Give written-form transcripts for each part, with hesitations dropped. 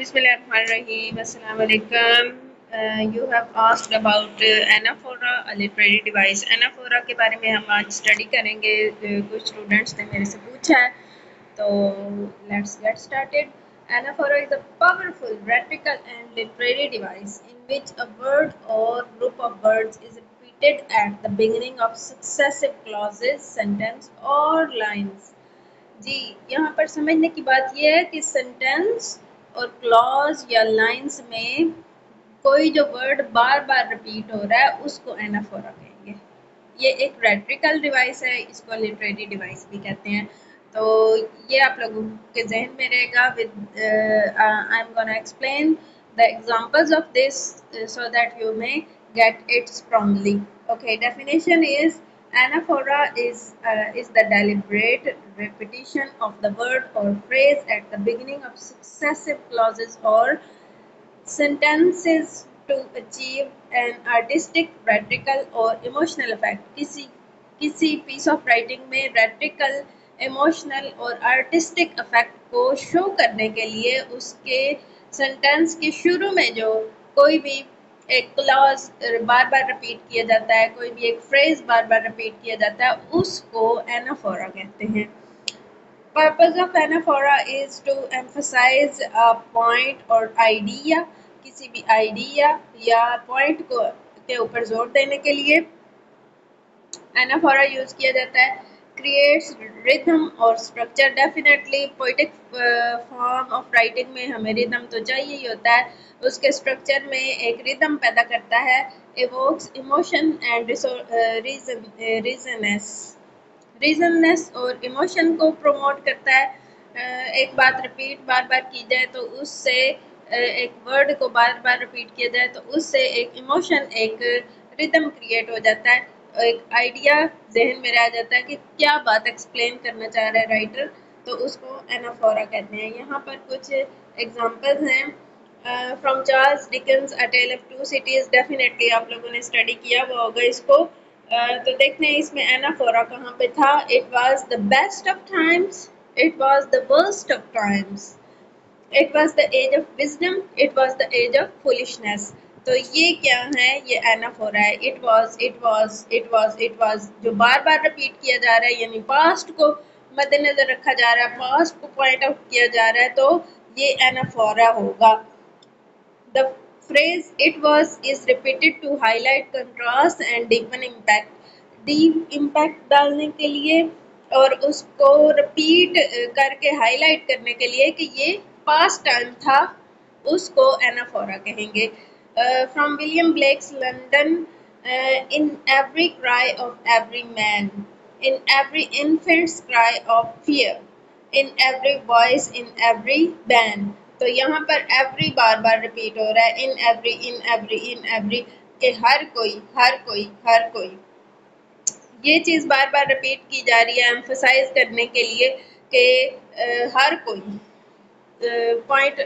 Bismillahirrahmanirrahim. Assalamu alaikum. You have asked about anaphora, a literary device. anaphora के बारे में हम आज स्टडी करेंगे. कुछ स्टूडेंट्स ने मेरे से पूछा है, तो let's get started. Anaphora is a powerful rhetorical and literary device in which a word or group of words is repeated at the beginning of successive clauses, sentence or lines. जी, यहाँ पर समझने की बात यह है कि सेंटेंस और clause या लाइंस में कोई जो वर्ड बार बार रिपीट हो रहा है उसको एनाफोरा कहेंगे. ये एक रेट्रिकल डिवाइस है, इसको लिटरेरी डिवाइस भी कहते हैं. तो ये आप लोगों के जहन में रहेगा. With I am gonna explain the examples of this so that you may get it strongly. Okay, definition is anaphora is the deliberate repetition of the word or phrase at the beginning of successive clauses or sentences to achieve an artistic, rhetorical or emotional effect. किसी piece of writing में rhetorical, emotional और artistic effect को show करने के लिए उसके sentence के शुरू में जो कोई भी एक क्लॉज बार बार रिपीट किया जाता है, कोई भी एक फ्रेज बार बार रिपीट किया जाता है, उसको एनाफोरा कहते हैं. Purpose of anaphora is to emphasize a point or idea. किसी भी आइडिया या पॉइंट को के ऊपर जोर देने के लिए एनाफोरा यूज किया जाता है. क्रिएट्स रिदम और structure. Definitely poetic form of writing में हमें रिदम तो चाहिए ही होता है, उसके स्ट्रक्चर में एक रिदम पैदा करता है. इवोक्स इमोशन एंड रीजननेस और इमोशन को प्रमोट करता है. एक बात रिपीट बार बार की जाए तो उससे एक वर्ड को बार बार रिपीट किया जाए तो उससे एक इमोशन, एक रिदम क्रिएट हो जाता है, एक आइडिया जहन में रह जाता है कि क्या बात एक्सप्लेन करना चाह रहा है राइटर, तो उसको एनाफोरा कहते हैं. यहाँ पर कुछ एग्जांपल्स हैं from Charles Dickens a tale of two cities. Definitely आप लोगों ने स्टडी किया हुआ होगा इसको. तो देखते हैं इसमें एनाफोरा कहाँ पे था. It was the best of times, it was the worst of times, it was the age of wisdom, it was the age of foolishness. तो ये क्या है, ये एनाफोरा है. It was, it was, it was, it was जो बार बार repeat किया जा रहा है, यानी पास्ट को मद्देनजर रखा जा रहा है, पास्ट को पॉइंट आउट किया जा रहा है, तो ये एनाफोरा होगा. The phrase "it was" is repeated to highlight contrast and deepen impact. Deep impact डालने के लिए और उसको रिपीट करके हाईलाइट करने के लिए कि ये पास्ट टाइम था, उसको एनाफोरा कहेंगे. From William Blake's London, in every cry of every man, in every infant's cry of fear, in every voice, in every band. तो यहाँ पर एवरी बार बार रिपीट हो रहा है. In every, in every, in every के हर कोई, हर कोई, हर कोई, ये चीज़ बार बार रिपीट की जा रही है एम्फसाइज करने के लिए कि हर कोई पॉइंट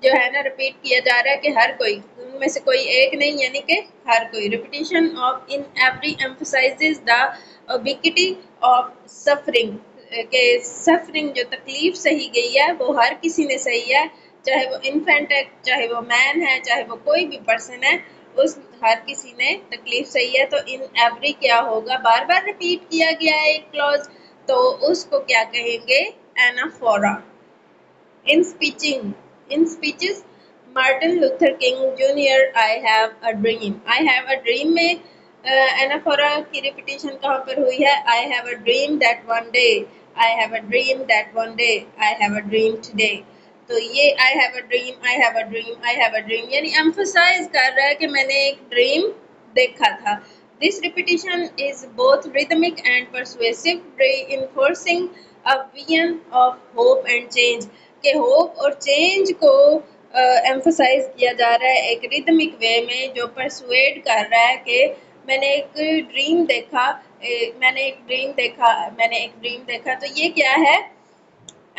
जो है ना रिपीट किया जा रहा है कि हर कोई, उनमें से कोई एक नहीं, यानी कि हर कोई. Repetition of in every emphasises the ubiquity of suffering, के सफरिंग जो तकलीफ सही गई है वो हर किसी ने सही है, चाहे वो इन्फेंट है, चाहे वो मैन है, चाहे वो कोई भी पर्सन है, उस हर किसी ने तकलीफ सही है. तो इन एवरी क्या होगा, बार बार रिपीट किया गया है एक क्लॉज, तो उसको क्या कहेंगे, anaphora. In speeches Martin Luther king junior I have a dream. I have a dream में एनाफोरा की रिपीटिशन कहाँ पर हुई है. I have a dream that one day, I have a dream that one day, I have a dream today. तो ये I have a dream, I have a dream, I have a dream, यानी emphasise कर रहा है कि मैंने एक dream देखा था. This repetition is both rhythmic and persuasive, reinforcing a vision of hope and change. के होप और चेंज को एम्फसाइज किया जा रहा है एक रिदमिक वे में, जो परसुएड कर रहा है कि मैंने एक ड्रीम देखा, मैंने एक ड्रीम देखा, मैंने एक ड्रीम देखा. तो ये क्या है,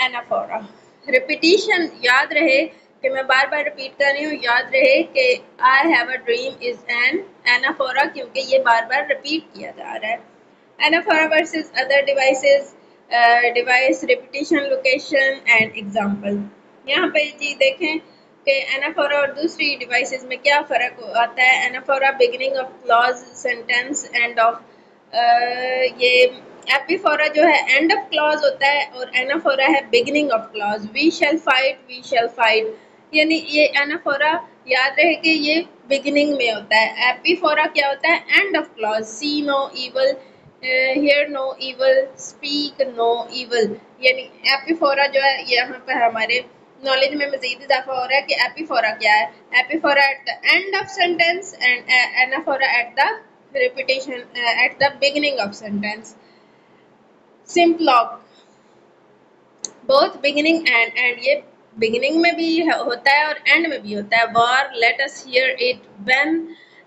एनाफोरा. रिपीटिशन याद रहे कि मैं बार बार रिपीट कर रही हूँ, याद रहे कि I have a dream is an anaphora, क्योंकि ये बार बार रिपीट किया जा रहा है. Anaphora versus other devices. Device, repetition, location and example. यहाँ पे जी देखें, कि एनाफोरा और दूसरी डिवाइसेस में क्या फ़र्क आता है। Anaphora beginning of clause, sentence, end of ये एपीफोरा जो है एंड ऑफ क्लॉज होता है और एनाफोरा है beginning of clause. We shall fight, यानी ये एनाफोरा याद रहे कि ये बिगिनिंग में होता है। एपीफोरा क्या होता है? End of clause. See no evil, hear no evil, speak no evil. यानी एपीफोरा जो है यहाँ पर हमारे नॉलेज में मजीद इजाफा हो रहा है कि एपीफोरा क्या है। Epiphora at the end of sentence and anaphora at the repetition at the beginning of sentence. Simplog, both beginning and ये beginning में भी होता है और end में भी होता है। War, let us hear it. When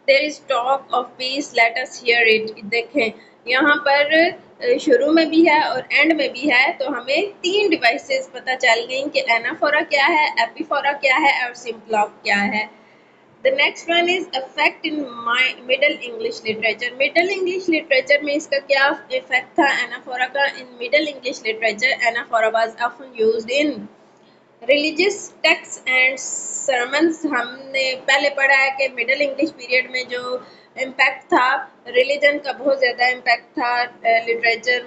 there is talk of peace, let us hear it. देखें यहाँ पर शुरू में भी है और एंड में भी है, तो हमें तीन डिवाइसेस पता चल गई कि एनाफोरा क्या है, एपीफोरा क्या है और सिम्प्लॉग क्या है। The next one is effect in my Middle English literature. Middle English literature में इसका क्या effect था anaphora का? In Middle English literature, anaphora was often used in religious texts and sermons. हमने पहले पढ़ा है कि मिडल इंग्लिश पीरियड में जो इम्पैक्ट था रिलीजन का, बहुत ज़्यादा इम्पैक्ट था लिटरेचर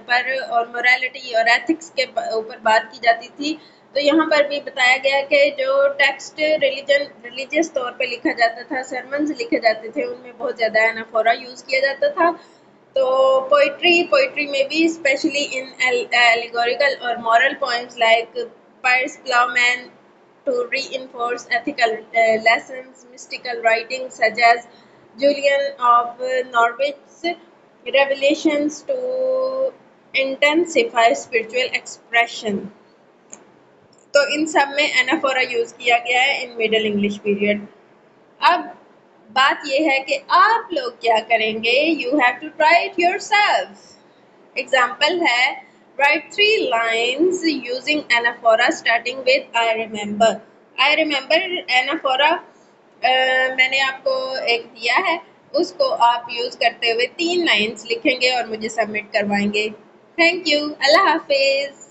पर और मोरालिटी और एथिक्स के ऊपर बात की जाती थी। तो यहाँ पर भी बताया गया कि जो टेक्स्ट रिलीजियस तौर पे लिखा जाता था, सरमन्स लिखे जाते थे, उनमें बहुत ज़्यादा एनाफोरा यूज़ किया जाता था। तो पोइट्री में भी स्पेशली इन एलिगोरिकल और moral poems like Pious Plowman to reinforce ethical lessons, mystical writings such as Julian of Norwich's Revelations to intensify spiritual expression. तो इन सब में एनाफोरा यूज किया गया है इन मिडल इंग्लिश पीरियड। अब बात यह है कि आप लोग क्या करेंगे, you have to try it yourself. Example है, write 3 lines using anaphora starting with I remember. I remember anaphora मैंने आपको एक दिया है, उसको आप यूज करते हुए 3 लाइन्स लिखेंगे और मुझे सबमिट करवाएंगे। Thank you, Allah Hafiz.